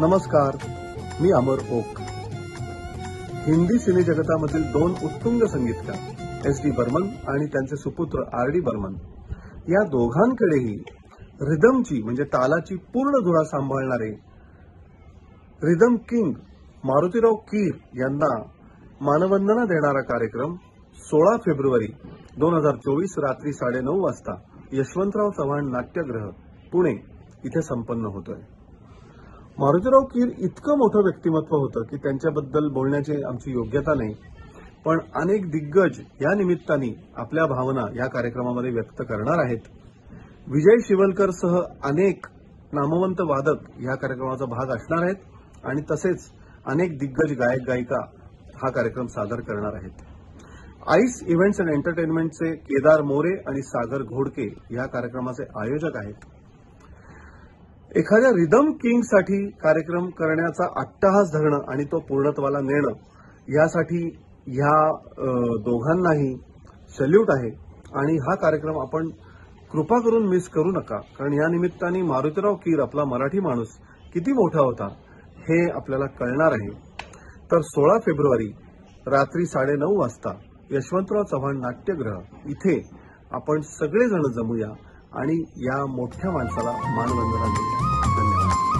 नमस्कार, मी अमर ओक. हिंदी सिने जगतामधील दोन उत्तुंग संगीतकार एस डी बर्मन आणि त्यांचे सुपुत्र आर डी बर्मन या दोघांकडेही रिदमची म्हणजे तालाची पूर्ण धुरा सांभाळणारे रिदम किंग मारुतीराव कीर यांना मानवंदना देणारा कार्यक्रम 16 फेब्रुवारी 2024 रात्री 9:30 वाजता यशवंतराव चव्हाण नाट्यगृह पुणे इथे संपन्न होतोय. मारुतीराव कीर इतकं मोठं व्यक्तिमत्व होतं की त्यांच्याबद्दल बोलण्याची आमची योग्यता नाही, पण अनेक दिग्गज या निमित्ताने आपल्या भावना या कार्यक्रमामध्ये व्यक्त करणार आहेत. विजय शिवलकर सह अनेक नामवंत वादक या कार्यक्रमाचा भाग असणार आहेत आणि तसेच अनेक दिग्गज गायक गायिका हा कार्यक्रम सादर करणार आहेत. आईस इव्हेंट्स अँड एंटरटेनमेंटचे केदार मोरे आणि सागर घोडके या कार्यक्रमाचे आयोजक आहेत. एखाद्या रिदम किंगसाठी कार्यक्रम करण्याचा अट्टहास धरणं आणि तो पूर्णत्वाला नेणं यासाठी ह्या दोघांनाही सल्यूट आहे. आणि हा कार्यक्रम आपण कृपा करून मिस करू नका, कारण या निमित्ताने मारुतीराव कीर आपला मराठी माणूस किती मोठा होता हे आपल्याला कळणार आहे. तर 16 फेब्रुवारी रात्री 9:30 वाजता यशवंतराव चव्हाण नाट्यगृह इथे आपण सगळेजण जमूया आणि या मोठ्या माणसाला मानवंदना देऊया. धन्यवाद.